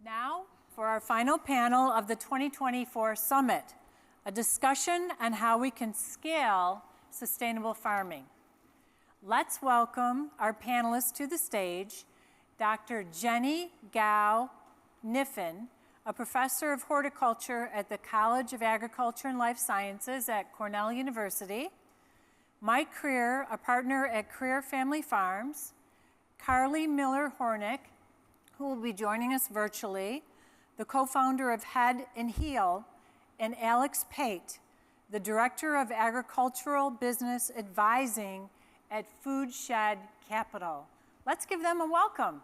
Now for our final panel of the 2024 Summit, a discussion on how we can scale sustainable farming. Let's welcome our panelists to the stage, Dr. Jenny Gao Kniffen, a professor of horticulture at the College of Agriculture and Life Sciences at Cornell University, Mike Creer, a partner at Creer Family Farms, Carly Miller-Hornick, who will be joining us virtually, the co-founder of Head and Heel, and Alex Pate, the Director of Agricultural Business Advising at Foodshed Capital. Let's give them a welcome.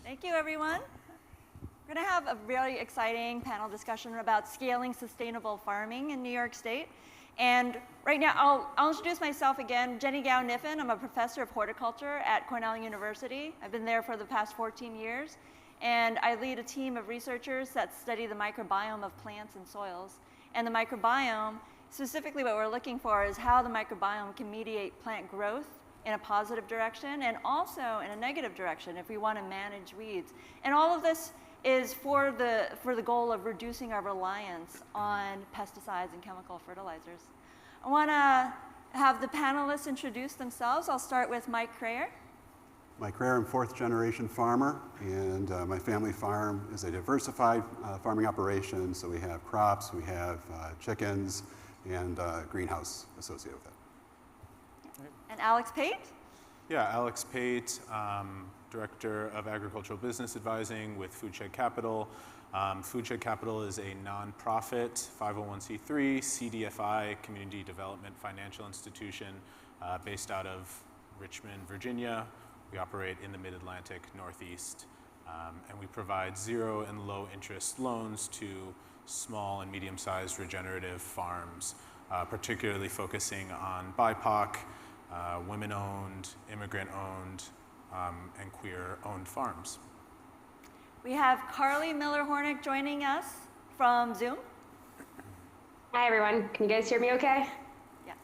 Thank you, everyone. We're going to have a really exciting panel discussion about scaling sustainable farming in New York State. And right now, I'll introduce myself again. Jenny Gao Kniffen. I'm a professor of horticulture at Cornell University. I've been there for the past 14 years. And I lead a team of researchers that study the microbiome of plants and soils. And the microbiome, specifically what we're looking for is how the microbiome can mediate plant growth in a positive direction and also in a negative direction if we want to manage weeds. And all of this is for the goal of reducing our reliance on pesticides and chemical fertilizers. I want to have the panelists introduce themselves. I'll start with Mike Creer. Mike Creer, I'm fourth generation farmer, and my family farm is a diversified farming operation. So we have crops, we have chickens, and greenhouse associated with it. And Alex Pate? Yeah, Alex Pate, Director of Agricultural Business Advising with Foodshed Capital. Foodshed Capital is a nonprofit 501c3 CDFI community development financial institution based out of Richmond, Virginia. We operate in the Mid-Atlantic Northeast, and we provide zero and low interest loans to small and medium-sized regenerative farms, particularly focusing on BIPOC, women-owned, immigrant-owned, and queer-owned farms. We have Carly Miller-Hornick joining us from Zoom. Hi, everyone. Can you guys hear me okay? Yes.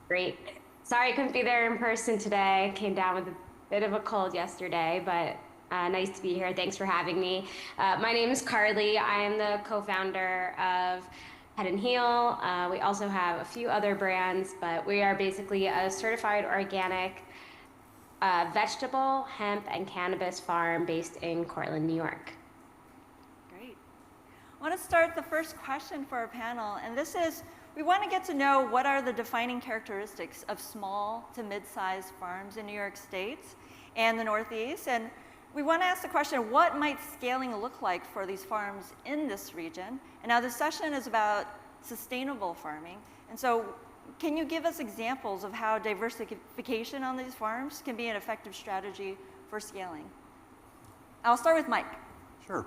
Great. Sorry I couldn't be there in person today. Came down with a bit of a cold yesterday, but nice to be here. Thanks for having me. My name is Carly. I am the co-founder of Head and Heel. We also have a few other brands, but we are basically a certified organic vegetable, hemp, and cannabis farm based in Cortland, New York. Great. I want to start the first question for our panel, and this is, we want to get to know what are the defining characteristics of small to mid-sized farms in New York State and the Northeast, and we want to ask the question, what might scaling look like for these farms in this region? And now this session is about sustainable farming, and so can you give us examples of how diversification on these farms can be an effective strategy for scaling? I'll start with Mike. Sure.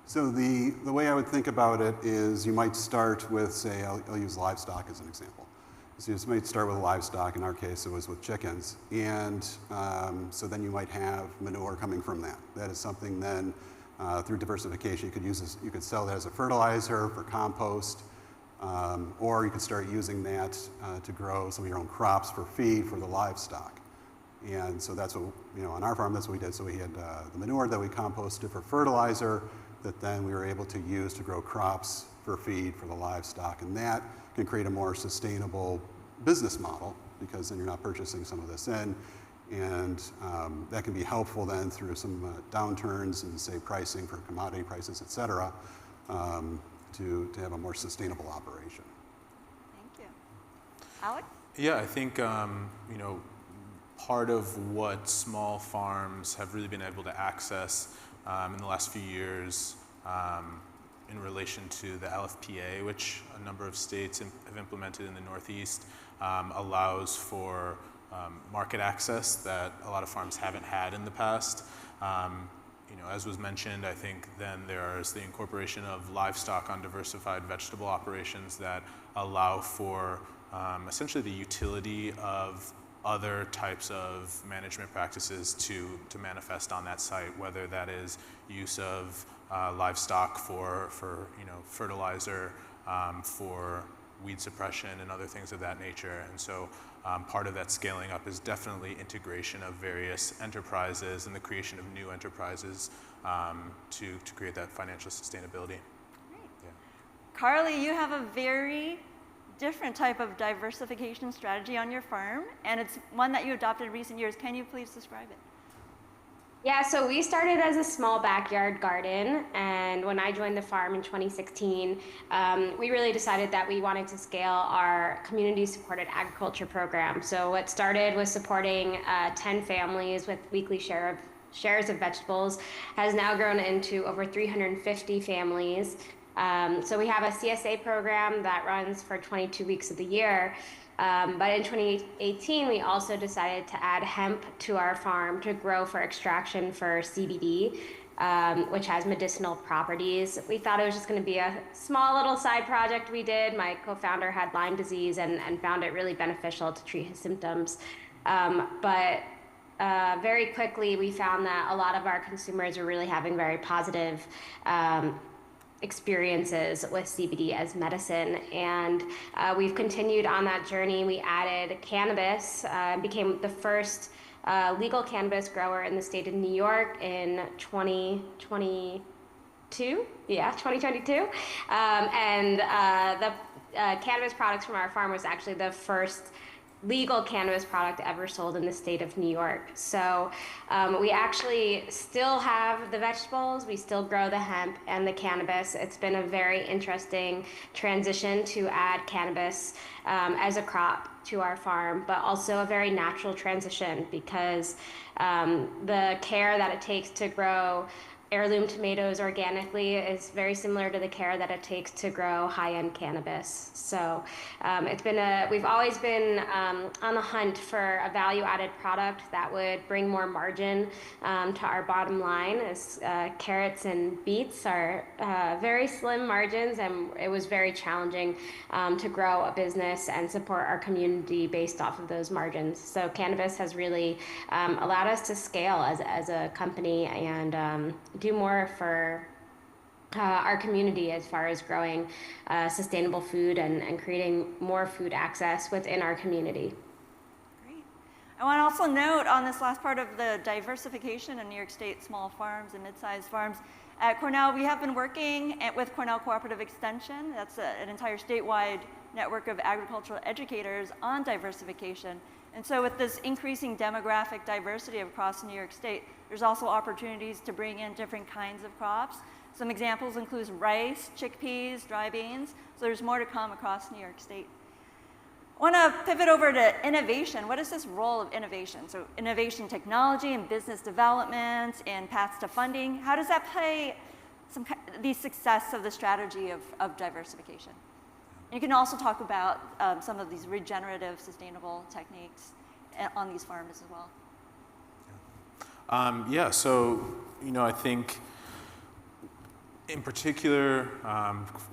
So the way I would think about it is you might start with, say, I'll use livestock as an example. So you might start with livestock. In our case, it was with chickens. And so then you might have manure coming from that. That is something then through diversification you could use you could sell that as a fertilizer for compost. Or you could start using that to grow some of your own crops for feed for the livestock. And so that's what, on our farm, that's what we did. So we had the manure that we composted for fertilizer that then we were able to use to grow crops for feed for the livestock. And that can create a more sustainable business model because then you're not purchasing some of this in. And that can be helpful then through some downturns and, say, pricing for commodity prices, et cetera. To have a more sustainable operation. Thank you. Alex? Yeah, I think part of what small farms have really been able to access in the last few years in relation to the LFPA, which a number of states have implemented in the Northeast, allows for market access that a lot of farms haven't had in the past. As was mentioned, I think then there's the incorporation of livestock on diversified vegetable operations that allow for essentially the utility of other types of management practices to manifest on that site, whether that is use of livestock for fertilizer, for weed suppression and other things of that nature. And so part of that scaling up is definitely integration of various enterprises and the creation of new enterprises to create that financial sustainability. Great. Yeah. Carly, you have a very different type of diversification strategy on your farm, and it's one that you adopted in recent years. Can you please describe it? Yeah, so we started as a small backyard garden, and when I joined the farm in 2016, we really decided that we wanted to scale our community-supported agriculture program. So what started with supporting 10 families with weekly shares of vegetables has now grown into over 350 families. So we have a CSA program that runs for 22 weeks of the year. But in 2018, we also decided to add hemp to our farm to grow for extraction for CBD, which has medicinal properties. We thought it was just going to be a small little side project we did. My co-founder had Lyme disease and found it really beneficial to treat his symptoms. But very quickly, we found that a lot of our consumers are really having very positive experiences with CBD as medicine, and we've continued on that journey. We added cannabis, became the first legal cannabis grower in the state of New York in 2022. Yeah, 2022. And the cannabis products from our farm was actually the first legal cannabis product ever sold in the state of New York. So we actually still have the vegetables, we still grow the hemp and the cannabis. It's been a very interesting transition to add cannabis as a crop to our farm, but also a very natural transition because the care that it takes to grow heirloom tomatoes organically is very similar to the care that it takes to grow high-end cannabis. So we've always been on the hunt for a value-added product that would bring more margin to our bottom line, as carrots and beets are very slim margins, and it was very challenging to grow a business and support our community based off of those margins. So cannabis has really allowed us to scale as a company and do more for our community as far as growing sustainable food and creating more food access within our community. Great. I want to also note on this last part of the diversification in New York State small farms and mid-sized farms, at Cornell we have been working with Cornell Cooperative Extension. That's an entire statewide network of agricultural educators on diversification. And so with this increasing demographic diversity across New York State, there's also opportunities to bring in different kinds of crops. Some examples include rice, chickpeas, dry beans. So there's more to come across New York State. I want to pivot over to innovation. What is this role of innovation? So innovation technology and business development and paths to funding. How does that play the success of the strategy of diversification? And you can also talk about some of these regenerative, sustainable techniques on these farms as well. So, I think in particular,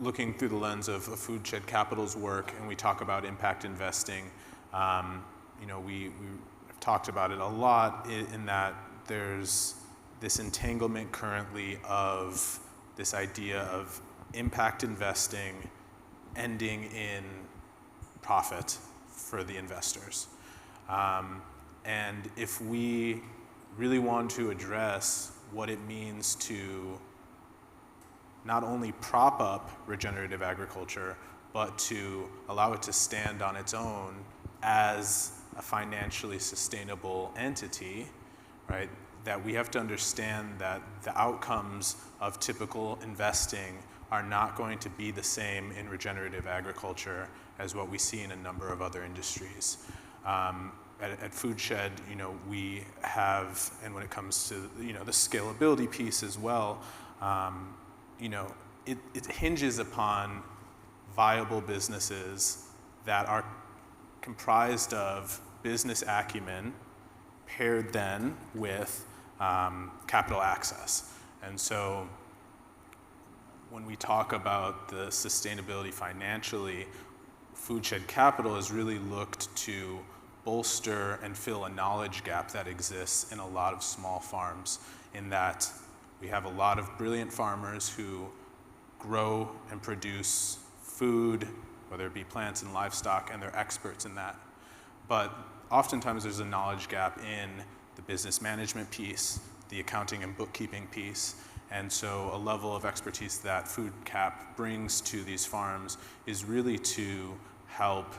looking through the lens of Food Shed Capital's work, and we talk about impact investing, we have talked about it a lot in that there's this entanglement currently of this idea of impact investing ending in profit for the investors. And if we really want to address what it means to not only prop up regenerative agriculture, but to allow it to stand on its own as a financially sustainable entity, right? That we have to understand that the outcomes of typical investing are not going to be the same in regenerative agriculture as what we see in a number of other industries. At Food Shed, we have, and when it comes to the scalability piece as well, it hinges upon viable businesses that are comprised of business acumen paired then with capital access. And so when we talk about the sustainability financially, Food Shed Capital has really looked to bolster and fill a knowledge gap that exists in a lot of small farms, in that we have a lot of brilliant farmers who grow and produce food, whether it be plants and livestock, and they're experts in that. But oftentimes there's a knowledge gap in the business management piece, the accounting and bookkeeping piece. And so a level of expertise that FoodCap brings to these farms is really to help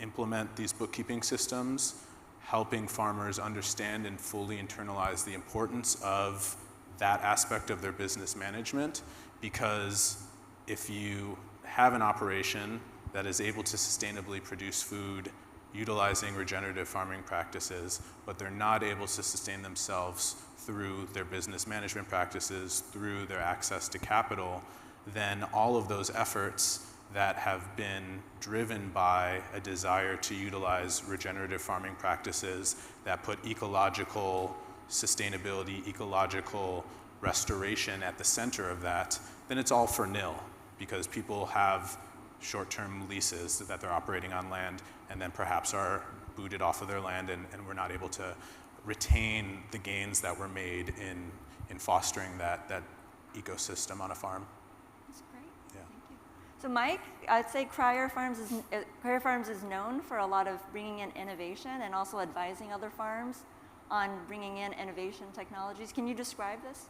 implement these bookkeeping systems, helping farmers understand and fully internalize the importance of that aspect of their business management. Because if you have an operation that is able to sustainably produce food utilizing regenerative farming practices, but they're not able to sustain themselves through their business management practices, through their access to capital, then all of those efforts that have been driven by a desire to utilize regenerative farming practices that put ecological sustainability, ecological restoration at the center of that, then it's all for nil, because people have short-term leases that they're operating on land and then perhaps are booted off of their land, and we're not able to retain the gains that were made in fostering that ecosystem on a farm. That's great. Yeah. Thank you. So Mike, I'd say Cryer Farms is known for a lot of bringing in innovation and also advising other farms on bringing in innovation technologies. Can you describe this?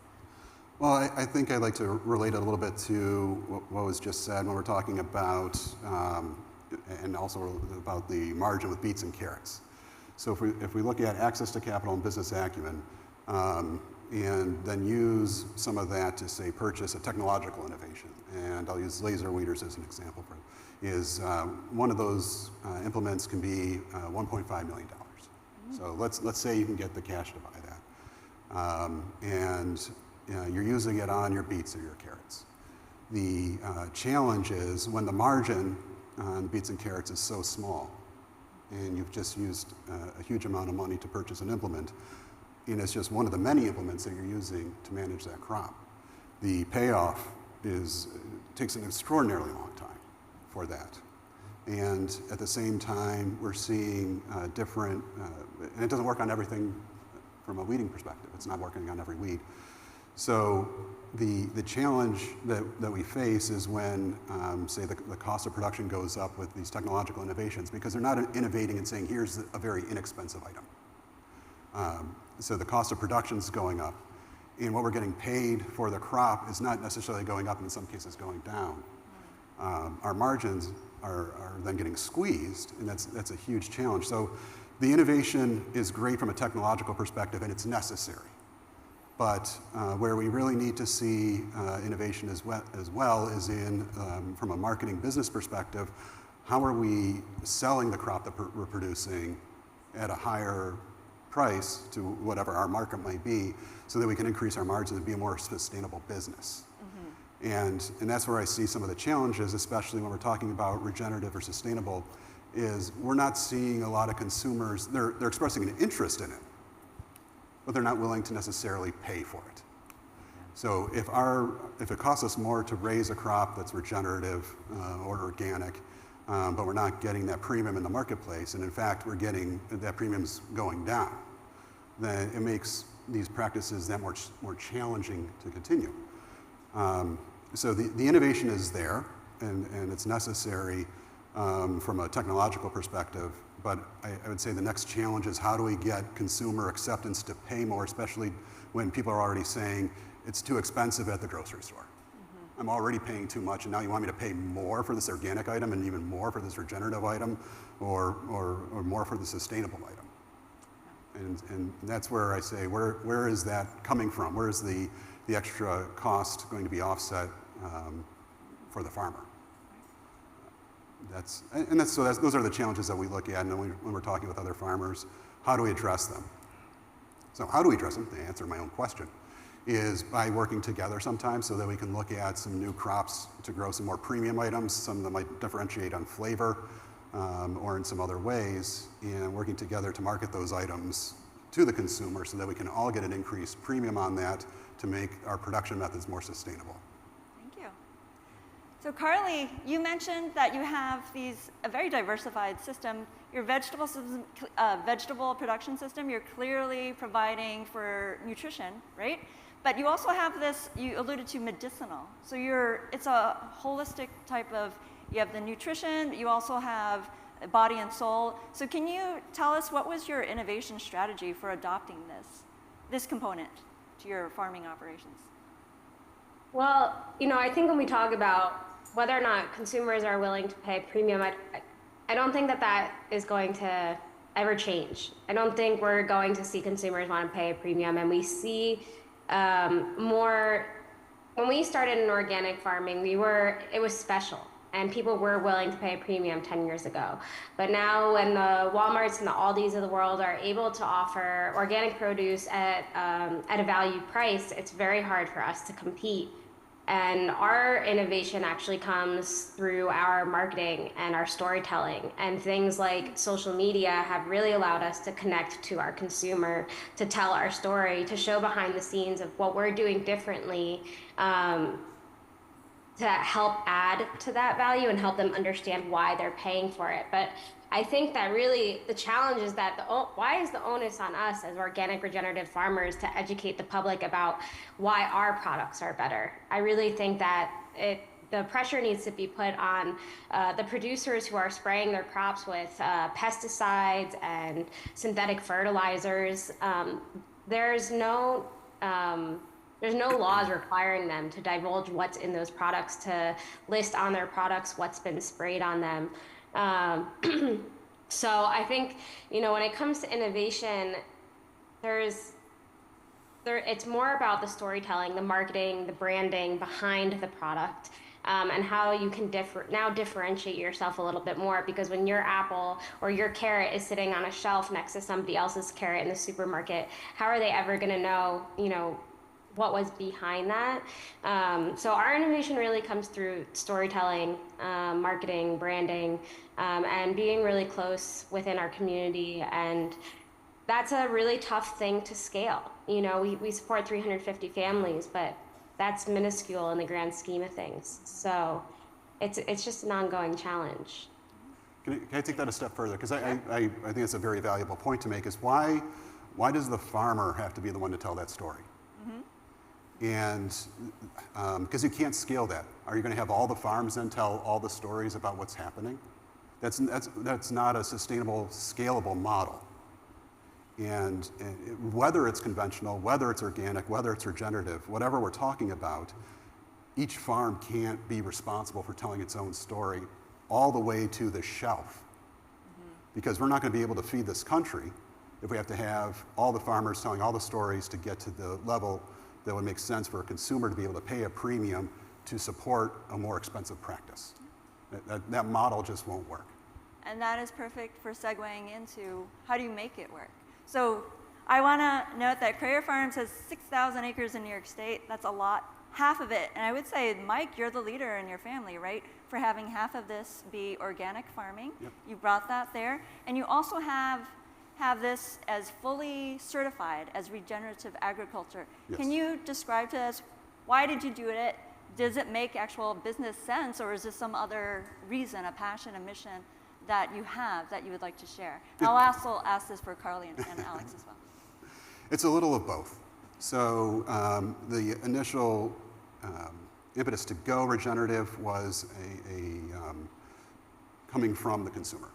Well, I think I'd like to relate it a little bit to what was just said when we're talking about, and also about the margin with beets and carrots. So if we look at access to capital and business acumen, and then use some of that to, say, purchase a technological innovation, and I'll use laser weeders as an example, one of those implements can be $1.5 million. So let's say you can get the cash to buy that. And you're using it on your beets or your carrots. The challenge is when the margin on beets and carrots is so small, and you've just used a huge amount of money to purchase an implement, and it's just one of the many implements that you're using to manage that crop. The payoff takes an extraordinarily long time for that. And at the same time, we're seeing different, and it doesn't work on everything from a weeding perspective. It's not working on every weed. So the challenge that we face is when, say, the cost of production goes up with these technological innovations, because they're not innovating and saying, here's a very inexpensive item. So the cost of production is going up, and what we're getting paid for the crop is not necessarily going up, and in some cases going down. Our margins are then getting squeezed, and that's a huge challenge. So the innovation is great from a technological perspective, and it's necessary. But where we really need to see innovation as well is in, from a marketing business perspective, how are we selling the crop that we're producing at a higher price to whatever our market might be, so that we can increase our margins and be a more sustainable business. Mm-hmm. And that's where I see some of the challenges, especially when we're talking about regenerative or sustainable, is we're not seeing a lot of consumers, they're expressing an interest in it, but they're not willing to necessarily pay for it. So if it costs us more to raise a crop that's regenerative or organic, but we're not getting that premium in the marketplace, and in fact we're getting that premium's going down, then it makes these practices that more challenging to continue. So the innovation is there, and it's necessary from a technological perspective, but I would say the next challenge is how do we get consumer acceptance to pay more, especially when people are already saying it's too expensive at the grocery store. Mm-hmm. I'm already paying too much, and now you want me to pay more for this organic item and even more for this regenerative item, or more for the sustainable item. And that's where I say, where is that coming from? Where is the extra cost going to be offset for the farmer? Those are the challenges that we look at, and when we're talking with other farmers, how do we address them? So how do we address them? To answer my own question, is by working together sometimes so that we can look at some new crops to grow some more premium items, some that might differentiate on flavor or in some other ways, and working together to market those items to the consumer so that we can all get an increased premium on that to make our production methods more sustainable. Thank you. So Carly, you mentioned that you have a very diversified system. Your vegetable production system, you're clearly providing for nutrition, right? But you also have this, you alluded to medicinal. So it's a holistic type of, you have the nutrition, but you also have body and soul. So can you tell us what was your innovation strategy for adopting this component to your farming operations? Well, I think when we talk about whether or not consumers are willing to pay a premium, I don't think that is going to ever change. I don't think we're going to see consumers want to pay a premium, and we see more. When we started in organic farming, it was special, and people were willing to pay a premium 10 years ago. But now when the Walmarts and the Aldis of the world are able to offer organic produce at a value price, it's very hard for us to compete. And our innovation actually comes through our marketing and our storytelling, and things like social media have really allowed us to connect to our consumer, to tell our story, to show behind the scenes of what we're doing differently, to help add to that value and help them understand why they're paying for it. But I think that really the challenge is that why is the onus on us as organic regenerative farmers to educate the public about why our products are better? I really think that the pressure needs to be put on the producers who are spraying their crops with pesticides and synthetic fertilizers. There's no laws requiring them to divulge what's in those products, to list on their products what's been sprayed on them. So I think, when it comes to innovation, it's more about the storytelling, the marketing, the branding behind the product, and how you can differentiate yourself a little bit more, because when your apple or your carrot is sitting on a shelf next to somebody else's carrot in the supermarket, how are they ever going to know, what was behind that? So our innovation really comes through storytelling, marketing, branding, and being really close within our community. And that's a really tough thing to scale. We support 350 families, but that's minuscule in the grand scheme of things. So it's just an ongoing challenge. Can I take that a step further? Because I think it's a very valuable point to make, is why does the farmer have to be the one to tell that story? And because you can't scale that. Are you going to have all the farms then tell all the stories about what's happening? That's not a sustainable, scalable model. And whether it's conventional, whether it's organic, whether it's regenerative, whatever we're talking about, each farm can't be responsible for telling its own story all the way to the shelf. Because we're not going to be able to feed this country if we have to have all the farmers telling all the stories to get to the level that would make sense for a consumer to be able to pay a premium to support a more expensive practice. That model just won't work. And that is perfect for segueing into how do you make it work? So I want to note that Crayer Farms has 6,000 acres in New York State. That's a lot. Half of it, and I would say, Mike, you're the leader in your family, right? For having half of this be organic farming. Yep. You brought that there. And you also have this as fully certified as regenerative agriculture. Yes. Can you describe to us, why did you do it? Does it make actual business sense, or is there some other reason, a passion, a mission that you have that you would like to share? And I'll also ask this for Carly and Alex as well. It's a little of both. So the initial impetus to go regenerative was coming from the consumer.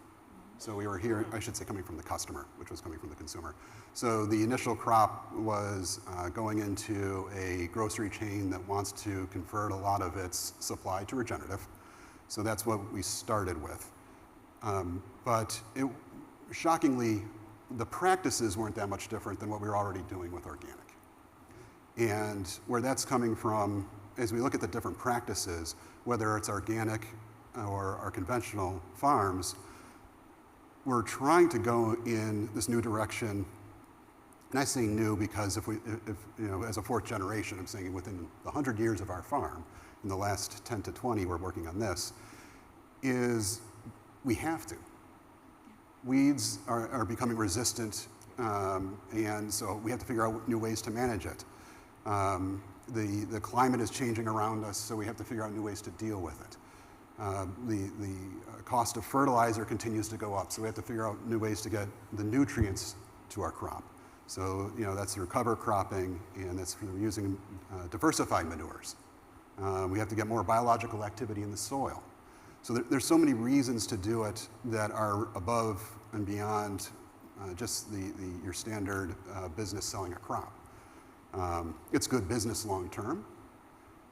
So we were here, I should say, coming from the customer, which was coming from the consumer. So the initial crop was going into a grocery chain that wants to convert a lot of its supply to regenerative. So that's what we started with. But shockingly, the practices weren't that much different than what we were already doing with organic. And where that's coming from, as we look at the different practices, whether it's organic or our conventional farms, we're trying to go in this new direction. And I say new because if as a fourth generation, I'm saying within the 100 years of our farm, in the last 10 to 20, we're working on this, is we have to. Weeds are becoming resistant, and so we have to figure out new ways to manage it. the climate is changing around us, so we have to figure out new ways to deal with it. The cost of fertilizer continues to go up, so we have to figure out new ways to get the nutrients to our crop. So, that's through cover cropping, and that's through using diversified manures. We have to get more biological activity in the soil. So there's so many reasons to do it that are above and beyond just your standard business selling a crop. It's good business long term,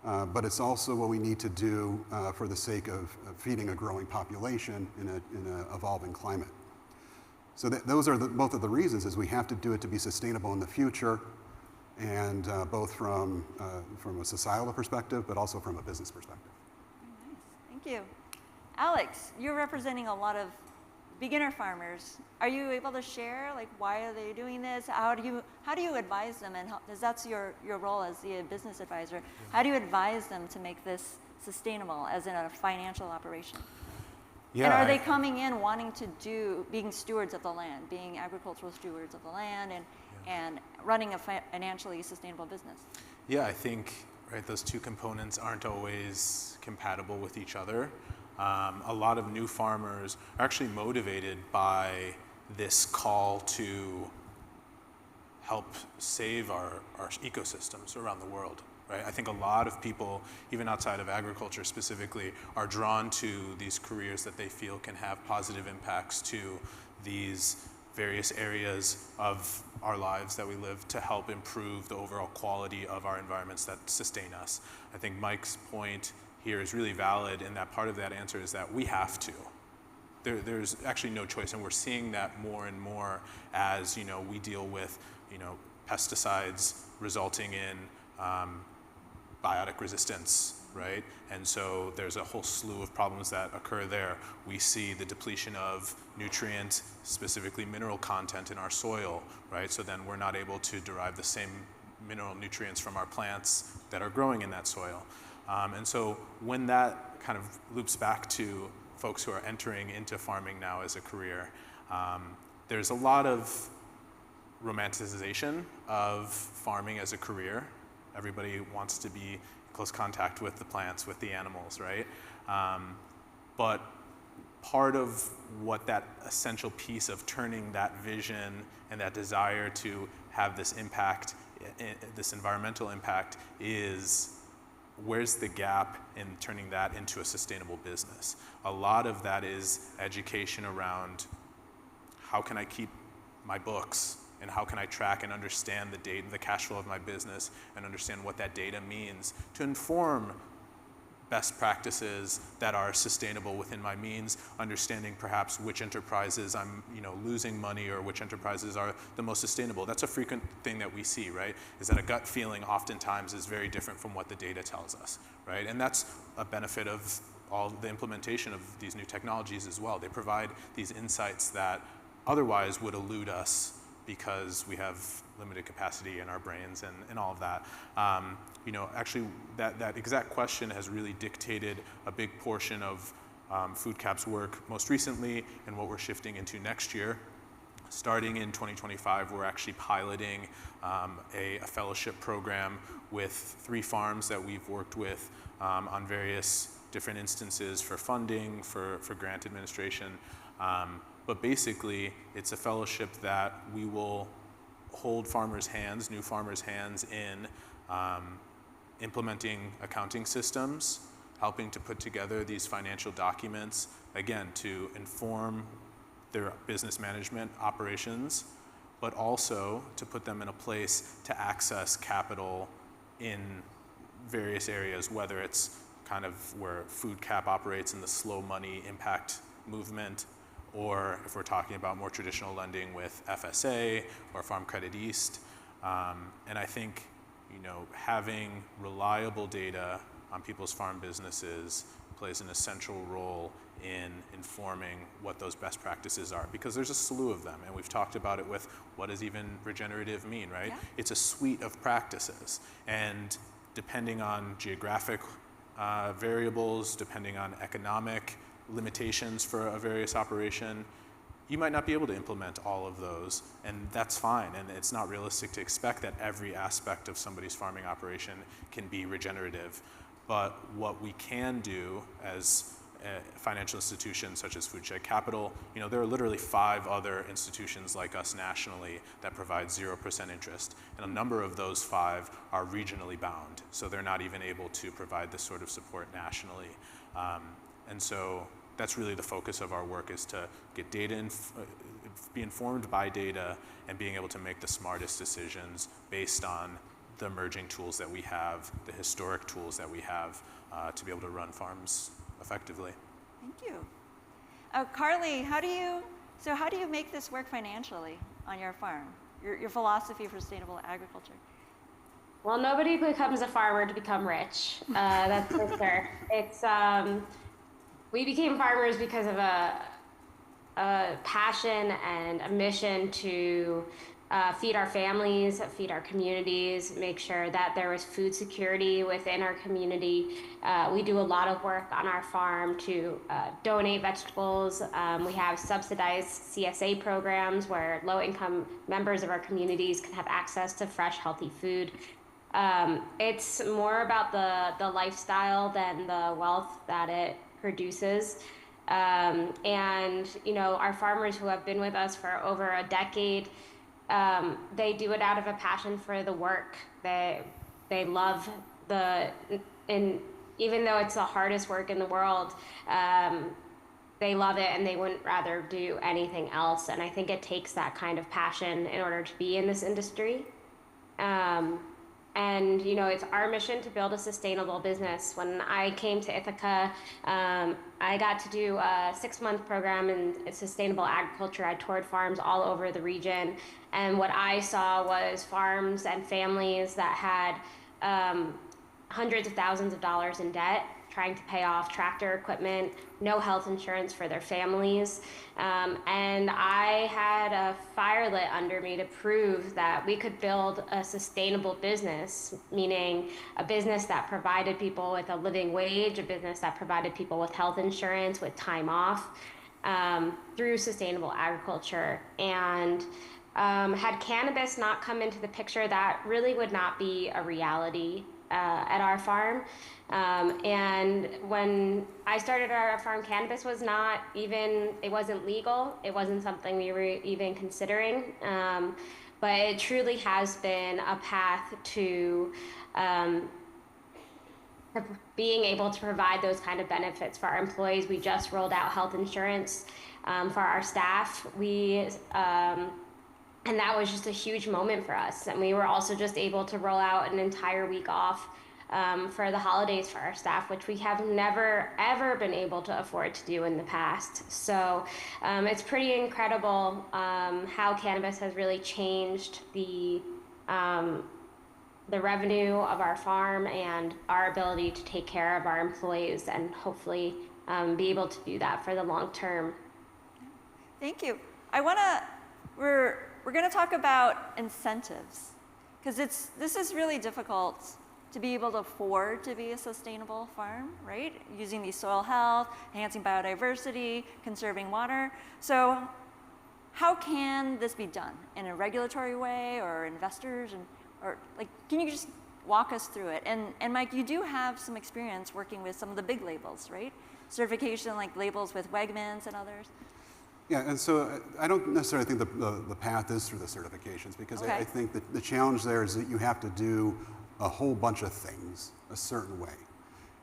but it's also what we need to do for the sake of feeding a growing population in an evolving climate. So those are both of the reasons, is we have to do it to be sustainable in the future, and both from a societal perspective, but also from a business perspective. Very nice. Thank you. Alex, you're representing a lot of beginner farmers. Are you able to share, like, why are they doing this? How do you advise them? And because that's your role as the business advisor, how do you advise them to make this sustainable as in a financial operation? Yeah, and are they coming in wanting to being stewards of the land, being agricultural stewards of the land, and running a financially sustainable business? Yeah, I think, right, those two components aren't always compatible with each other. A lot of new farmers are actually motivated by this call to help save our ecosystems around the world. Right? I think a lot of people, even outside of agriculture specifically, are drawn to these careers that they feel can have positive impacts to these various areas of our lives that we live to help improve the overall quality of our environments that sustain us. I think Mike's point here is really valid, and that part of that answer is that we have to. There's actually no choice, and we're seeing that more and more as we deal with pesticides resulting in biotic resistance, right? And so there's a whole slew of problems that occur there. We see the depletion of nutrient, specifically mineral content in our soil, right? So then we're not able to derive the same mineral nutrients from our plants that are growing in that soil. And so when that kind of loops back to folks who are entering into farming now as a career, there's a lot of romanticization of farming as a career. Everybody wants to be in close contact with the plants, with the animals, right? But part of what that essential piece of turning that vision and that desire to have this impact, this environmental impact, is where's the gap in turning that into a sustainable business? A lot of that is education around how can I keep my books, and how can I track and understand the data, the cash flow of my business, and understand what that data means to inform best practices that are sustainable within my means, understanding perhaps which enterprises I'm losing money or which enterprises are the most sustainable. That's a frequent thing that we see, right? Is that a gut feeling oftentimes is very different from what the data tells us, right? And that's a benefit of all the implementation of these new technologies as well. They provide these insights that otherwise would elude us because we have limited capacity in our brains and all of that. Actually, that exact question has really dictated a big portion of FoodCap's work most recently and what we're shifting into next year. Starting in 2025, we're actually piloting a fellowship program with 3 farms that we've worked with on various different instances for funding, for grant administration. But basically, it's a fellowship that we will hold farmers' hands, new farmers' hands in implementing accounting systems, helping to put together these financial documents, again, to inform their business management operations, but also to put them in a place to access capital in various areas, whether it's kind of where FoodCap operates in the slow money impact movement, or if we're talking about more traditional lending with FSA or Farm Credit East. And I think having reliable data on people's farm businesses plays an essential role in informing what those best practices are, because there's a slew of them, and we've talked about it with what does even regenerative mean, right? Yeah. It's a suite of practices, and depending on geographic variables, depending on economic limitations for a various operation, you might not be able to implement all of those, and that's fine. And it's not realistic to expect that every aspect of somebody's farming operation can be regenerative. But what we can do as financial institutions such as Foodshed Capital, there are literally 5 other institutions like us nationally that provide 0% interest. And a number of those 5 are regionally bound, so they're not even able to provide this sort of support nationally. And so that's really the focus of our work, is to get data, be informed by data, and being able to make the smartest decisions based on the emerging tools that we have, the historic tools that we have to be able to run farms effectively. Thank you. Carly, how do you make this work financially on your farm? Your philosophy for sustainable agriculture? Well, nobody becomes a farmer to become rich. That's for sure. It's we became farmers because of a passion and a mission to feed our families, feed our communities, make sure that there was food security within our community. We do a lot of work on our farm to donate vegetables. We have subsidized CSA programs where low-income members of our communities can have access to fresh, healthy food. It's more about the lifestyle than the wealth that it produces. And our farmers who have been with us for over a decade, they do it out of a passion for the work. They love and even though it's the hardest work in the world, they love it and they wouldn't rather do anything else. And I think it takes that kind of passion in order to be in this industry. And it's our mission to build a sustainable business. When I came to Ithaca, I got to do a 6-month program in sustainable agriculture. I toured farms all over the region, and what I saw was farms and families that had hundreds of thousands of dollars in debt, trying to pay off tractor equipment, no health insurance for their families. And I had a fire lit under me to prove that we could build a sustainable business, meaning a business that provided people with a living wage, a business that provided people with health insurance, with time off, through sustainable agriculture. And had cannabis not come into the picture, that really would not be a reality at our farm. And when I started our farm, cannabis was it wasn't legal. It wasn't something we were even considering. But it truly has been a path to being able to provide those kind of benefits for our employees. We just rolled out health insurance for our staff. And that was just a huge moment for us. And we were also just able to roll out an entire week off for the holidays for our staff, which we have never, ever been able to afford to do in the past. So it's pretty incredible how cannabis has really changed the revenue of our farm and our ability to take care of our employees, and hopefully be able to do that for the long term. Thank you. We're going to talk about incentives, because this is really difficult to be able to afford to be a sustainable farm, right? Using the soil health, enhancing biodiversity, conserving water. So how can this be done? In a regulatory way, or investors, can you just walk us through it? And Mike, you do have some experience working with some of the big labels, right? Certification, like labels with Wegmans and others. Yeah, and so I don't necessarily think the path is through the certifications, because Okay. I think that the challenge there is that you have to do a whole bunch of things a certain way.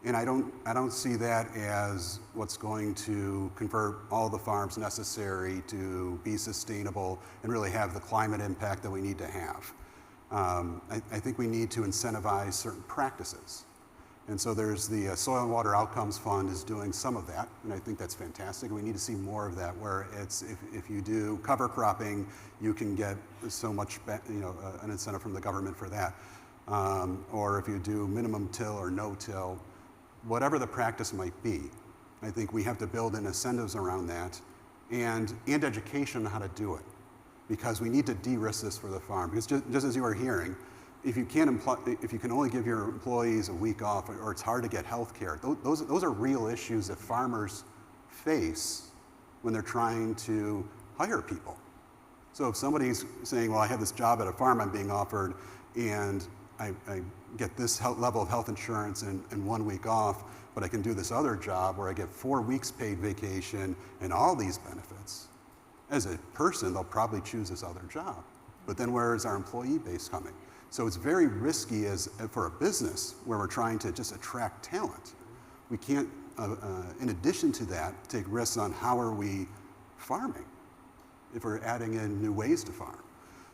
And I don't see that as what's going to convert all the farms necessary to be sustainable and really have the climate impact that we need to have. I think we need to incentivize certain practices. And so there's the Soil and Water Outcomes Fund is doing some of that, and I think that's fantastic. We need to see more of that, where it's if you do cover cropping, you can get so much an incentive from the government for that. Or if you do minimum till or no till, whatever the practice might be, I think we have to build in incentives around that, and education on how to do it, because we need to de-risk this for the farm. Because just as you were hearing, if you can only give your employees a week off, or it's hard to get health care, those are real issues that farmers face when they're trying to hire people. So if somebody's saying, well, I have this job at a farm I'm being offered, and I get this level of health insurance and 1 week off, but I can do this other job where I get 4 weeks paid vacation and all these benefits. As a person, they'll probably choose this other job. But then where is our employee base coming? So it's very risky for a business where we're trying to just attract talent. We can't, in addition to that, take risks on how are we farming if we're adding in new ways to farm.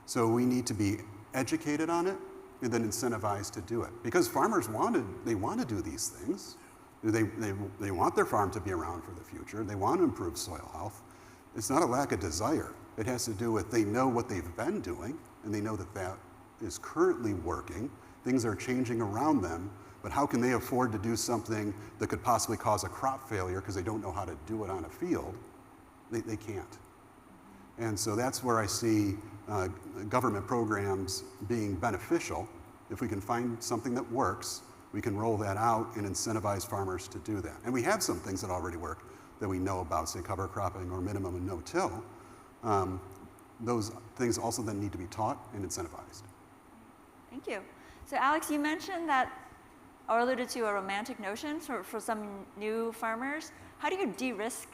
So we need to be educated on it and then incentivized to do it. Because farmers want to do these things. They want their farm to be around for the future. They want to improve soil health. It's not a lack of desire. It has to do with they know what they've been doing, and they know that that is currently working. Things are changing around them, but how can they afford to do something that could possibly cause a crop failure because they don't know how to do it on a field? They can't. And so that's where I see government programs being beneficial. If we can find something that works, we can roll that out and incentivize farmers to do that. And we have some things that already work that we know about, say cover cropping or minimum and no-till. Those things also then need to be taught and incentivized. Thank you. So Alex, you mentioned that, or alluded to a romantic notion for some new farmers. How do you de-risk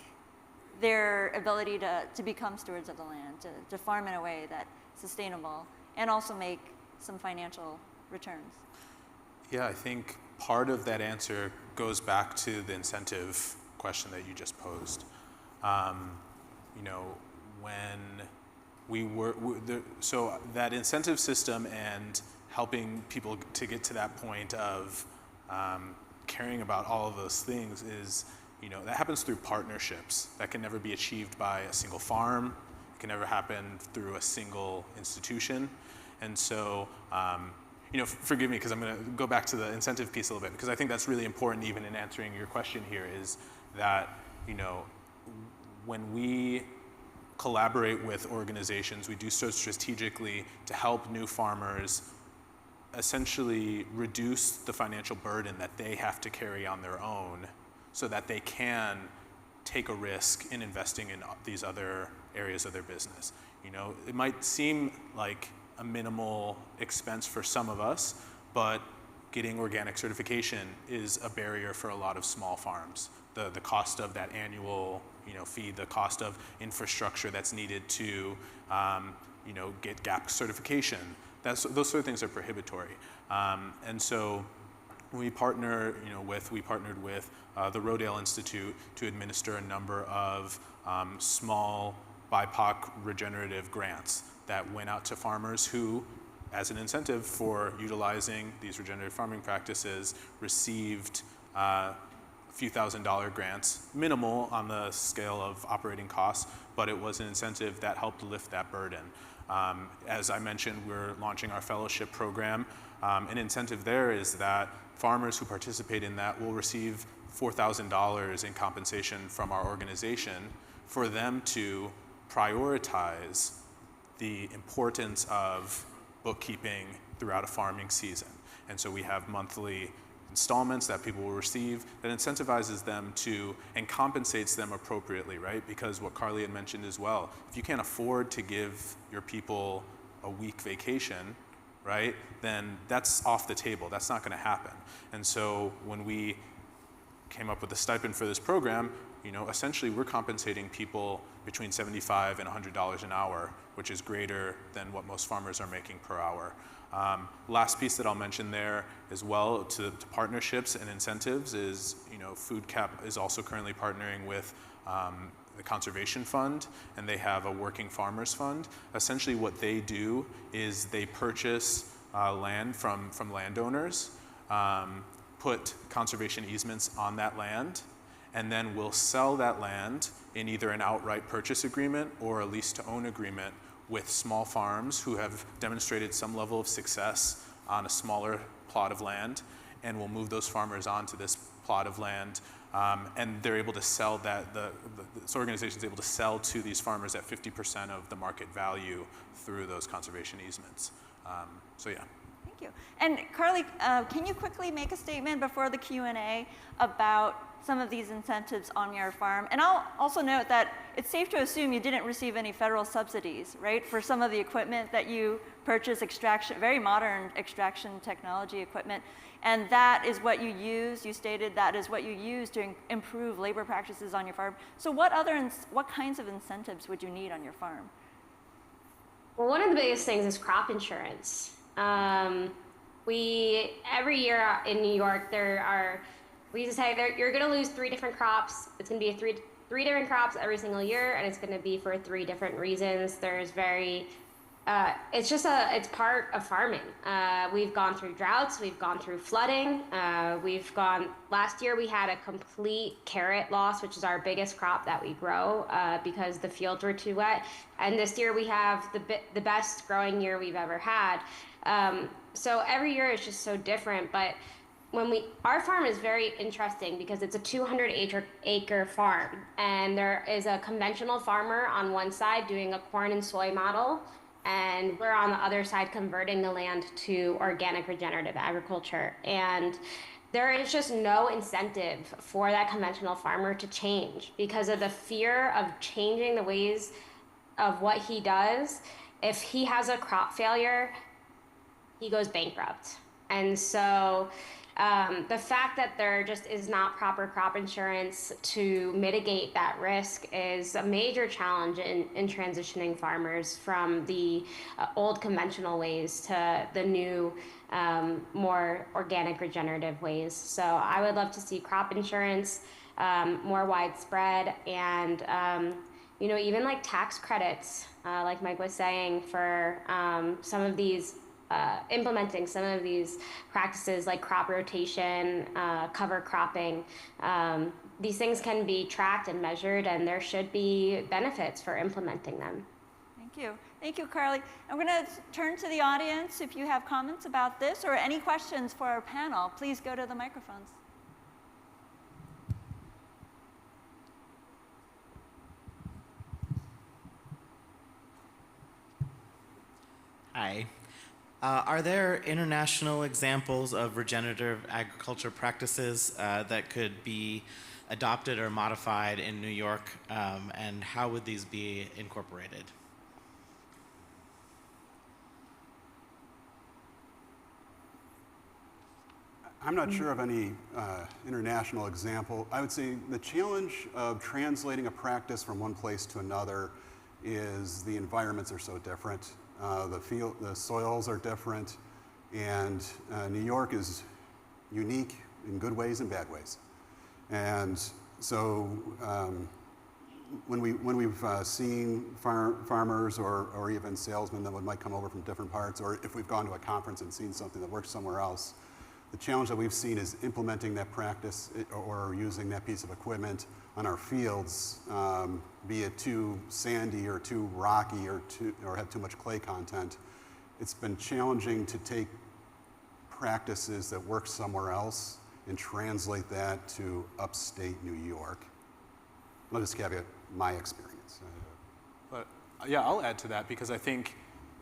their ability to become stewards of the land, to farm in a way that's sustainable and also make some financial returns? Yeah, I think part of that answer goes back to the incentive question that you just posed. When so that incentive system and helping people to get to that point of caring about all of those things is, that happens through partnerships. That can never be achieved by a single farm. It can never happen through a single institution. And so, forgive me because I'm going to go back to the incentive piece a little bit, because I think that's really important even in answering your question here, is that, when we collaborate with organizations, we do so strategically to help new farmers essentially reduce the financial burden that they have to carry on their own so that they can take a risk in investing in these other areas of their business. It might seem like a minimal expense for some of us, but getting organic certification is a barrier for a lot of small farms. The cost of that annual fee, the cost of infrastructure that's needed to get GAP certification, those sort of things are prohibitory. And so we partnered with the Rodale Institute to administer a number of small BIPOC regenerative grants that went out to farmers who, as an incentive for utilizing these regenerative farming practices, received a few $1,000 grants, minimal on the scale of operating costs, but it was an incentive that helped lift that burden. As I mentioned, we're launching our fellowship program. An incentive there is that farmers who participate in that will receive $4,000 in compensation from our organization for them to prioritize the importance of bookkeeping throughout a farming season. And so we have monthly installments that people will receive that incentivizes them to and compensates them appropriately, right? Because what Carly had mentioned as well, if you can't afford to give your people a week vacation, right, then that's off the table. That's not going to happen. And so when we came up with the stipend for this program, essentially we're compensating people between $75 and $100 an hour, which is greater than what most farmers are making per hour. Last piece that I'll mention there as well to partnerships and incentives is, FoodCap is also currently partnering with the Conservation Fund, and they have a Working Farmers Fund. Essentially what they do is they purchase land from landowners, put conservation easements on that land, and then will sell that land in either an outright purchase agreement or a lease to own agreement with small farms who have demonstrated some level of success on a smaller plot of land, and will move those farmers onto this plot of land, and they're able to sell that, this organization is able to sell to these farmers at 50% of the market value through those conservation easements. So yeah. Thank Thank you. And Carly, can you quickly make a statement before the Q&A about some of these incentives on your farm? And I'll also note that it's safe to assume you didn't receive any federal subsidies, right, for some of the equipment that you purchased, very modern extraction technology equipment. And that is what you use. You stated that is what you use to improve labor practices on your farm. So what kinds of incentives would you need on your farm? Well, one of the biggest things is crop insurance. Every year in New York, we say you're going to lose 3 different crops. It's going to be three different crops every single year, and it's going to be for 3 different reasons. It's part of farming. We've gone through droughts, we've gone through flooding, last year we had a complete carrot loss, which is our biggest crop that we grow because the fields were too wet. And this year we have the best growing year we've ever had. So every year is just so different, but our farm is very interesting because it's a 200-acre farm, and there is a conventional farmer on one side doing a corn and soy model, and we're on the other side converting the land to organic regenerative agriculture. And there is just no incentive for that conventional farmer to change because of the fear of changing the ways of what he does. If he has a crop failure, he goes bankrupt. And so the fact that there just is not proper crop insurance to mitigate that risk is a major challenge in transitioning farmers from the old conventional ways to the new, more organic regenerative ways. So I would love to see crop insurance more widespread, and even like tax credits, like Mike was saying, for some of these implementing some of these practices like crop rotation, cover cropping. These things can be tracked and measured, and there should be benefits for implementing them. Thank you. Thank you, Carly. I'm going to turn to the audience. If you have comments about this or any questions for our panel, please go to the microphones. Hi. Are there international examples of regenerative agriculture practices that could be adopted or modified in New York, and how would these be incorporated? I'm not sure of any international example. I would say the challenge of translating a practice from one place to another is the environments are so different. The soils are different, and New York is unique in good ways and bad ways. And so when we've seen farmers or even salesmen that might come over from different parts, or if we've gone to a conference and seen something that works somewhere else, the challenge that we've seen is implementing that practice or using that piece of equipment on our fields, be it too sandy or too rocky or have too much clay content. It's been challenging to take practices that work somewhere else and translate that to upstate New York. I'll just caveat my experience. But yeah, I'll add to that because I think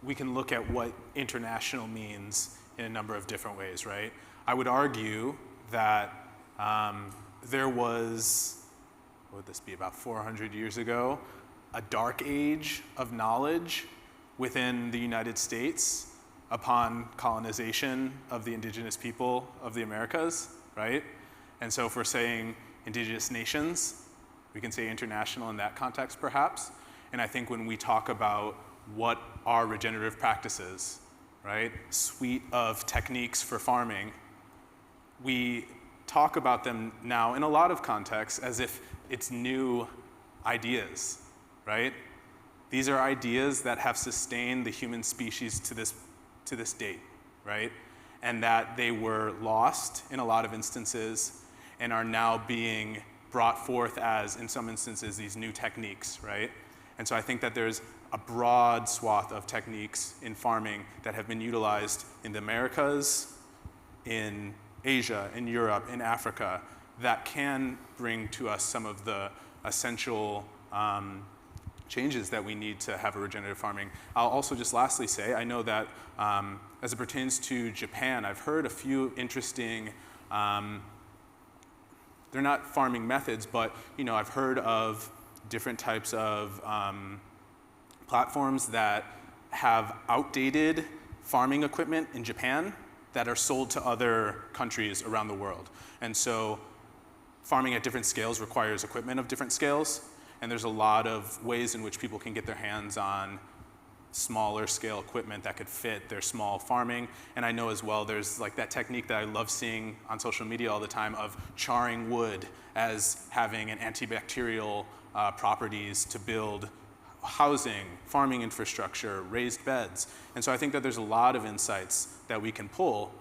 we can look at what international means in a number of different ways, right? I would argue that there was, what would this be, about 400 years ago, a dark age of knowledge within the United States upon colonization of the indigenous people of the Americas, right? And so if we're saying indigenous nations, we can say international in that context perhaps. And I think when we talk about what are regenerative practices, right, suite of techniques for farming, we talk about them now in a lot of contexts as if it's new ideas, right? These are ideas that have sustained the human species to this date, right? And that they were lost in a lot of instances and are now being brought forth as, in some instances, these new techniques, right? And so I think that there's a broad swath of techniques in farming that have been utilized in the Americas, in Asia, in Europe, in Africa, that can bring to us some of the essential changes that we need to have a regenerative farming. I'll also just lastly say, I know that as it pertains to Japan, I've heard a few interesting, they're not farming methods, but I've heard of different types of platforms that have outdated farming equipment in Japan that are sold to other countries around the world. And so farming at different scales requires equipment of different scales, and there's a lot of ways in which people can get their hands on smaller scale equipment that could fit their small farming. And I know as well there's like that technique that I love seeing on social media all the time of charring wood as having an antibacterial properties to build housing, farming infrastructure, raised beds. And so I think that there's a lot of insights that we can pull,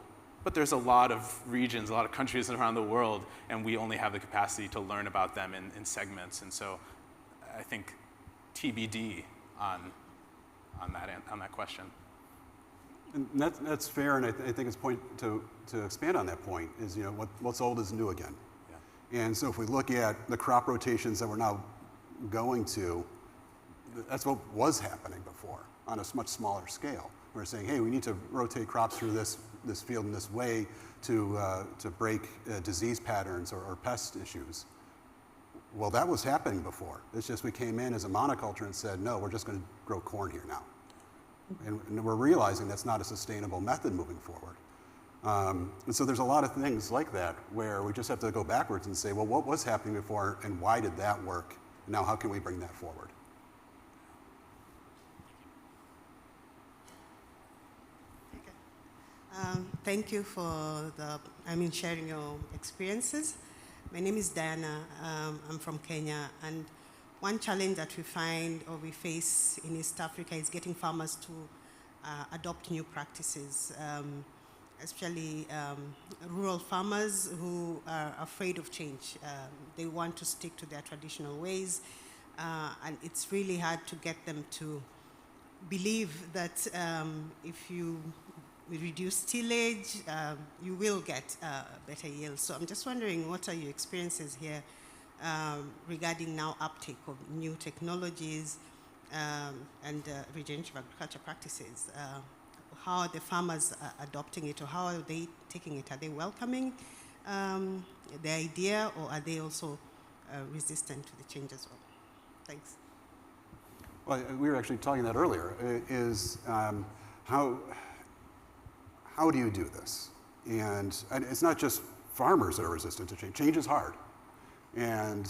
but there's a lot of regions, a lot of countries around the world, and we only have the capacity to learn about them in segments. And so I think TBD on that question. And that's fair, and I think it's point to expand on that point is what's old is new again. Yeah. And so if we look at the crop rotations that we're now going to, that's what was happening before on a much smaller scale. We're saying, hey, we need to rotate crops through this field in this way to break disease patterns or pest issues. Well, that was happening before. It's just we came in as a monoculture and said, no, we're just going to grow corn here now. And we're realizing that's not a sustainable method moving forward. And so there's a lot of things like that where we just have to go backwards and say, well, what was happening before and why did that work? Now, how can we bring that forward? Thank you for sharing your experiences. My name is Diana. I'm from Kenya, and one challenge that we find or we face in East Africa is getting farmers to adopt new practices, especially rural farmers who are afraid of change. They want to stick to their traditional ways, and it's really hard to get them to believe that if you reduce tillage, you will get better yields. So I'm just wondering, what are your experiences here regarding now uptake of new technologies and regenerative agriculture practices? How are the farmers adopting it, or how are they taking it? Are they welcoming the idea, or are they also resistant to the change as well? Thanks. Well, we were actually talking that earlier, is how do you do this? And it's not just farmers that are resistant to change. Change is hard. And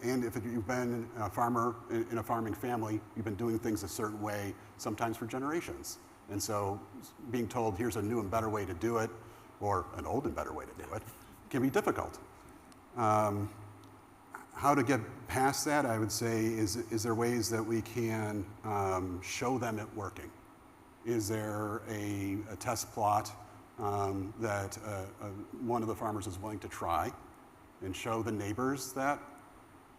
if you've been a farmer in a farming family, you've been doing things a certain way, sometimes for generations. And so being told, here's a new and better way to do it, or an old and better way to do it, can be difficult. How to get past that, I would say, is there ways that we can show them it working? Is there a test plot that one of the farmers is willing to try and show the neighbors that?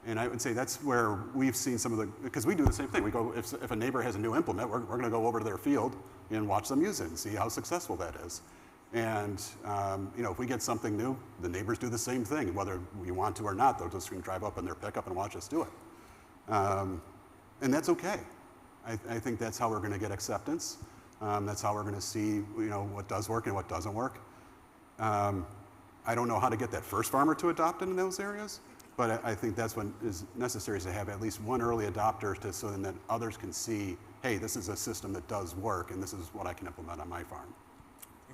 And I would say that's where we've seen some of the, because we do the same thing. We go, if a neighbor has a new implement, we're going to go over to their field and watch them use it and see how successful that is. And if we get something new, the neighbors do the same thing. Whether we want to or not, they'll just drive up in their pickup and watch us do it. And that's okay. I think that's how we're going to get acceptance. That's how we're going to see what does work and what doesn't work. I don't know how to get that first farmer to adopt it in those areas, but I think that's what is necessary, is to have at least one early adopter so that others can see, hey, this is a system that does work, and this is what I can implement on my farm.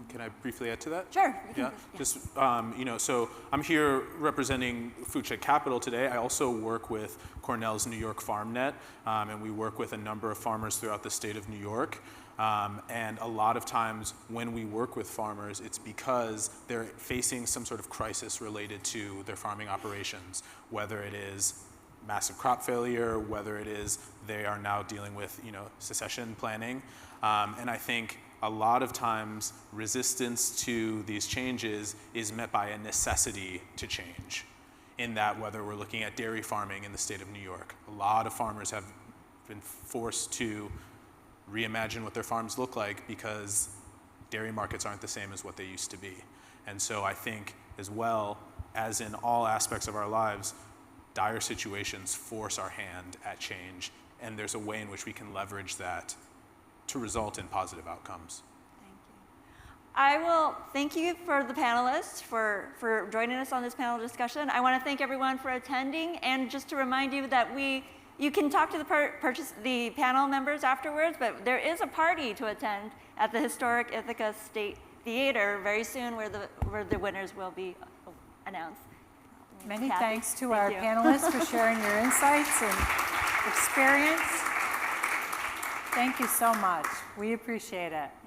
Can I briefly add to that? Sure. Yeah. Just so I'm here representing Food Shed Capital today. I also work with Cornell's New York FarmNet, and we work with a number of farmers throughout the state of New York. And a lot of times when we work with farmers, it's because they're facing some sort of crisis related to their farming operations, whether it is massive crop failure, whether it is they are now dealing with succession planning, and I think a lot of times resistance to these changes is met by a necessity to change. In that, whether we're looking at dairy farming in the state of New York, a lot of farmers have been forced to reimagine what their farms look like because dairy markets aren't the same as what they used to be. And so I think, as well as in all aspects of our lives, dire situations force our hand at change, and there's a way in which we can leverage that to result in positive outcomes. Thank you. I will thank you for the panelists for joining us on this panel discussion. I want to thank everyone for attending, and just to remind you that you can talk to the panel members afterwards, but there is a party to attend at the Historic Ithaca State Theater very soon where the winners will be announced. Many Kathy, thanks to thank our you. panelists for sharing your insights and experience. Thank you so much. We appreciate it. Thank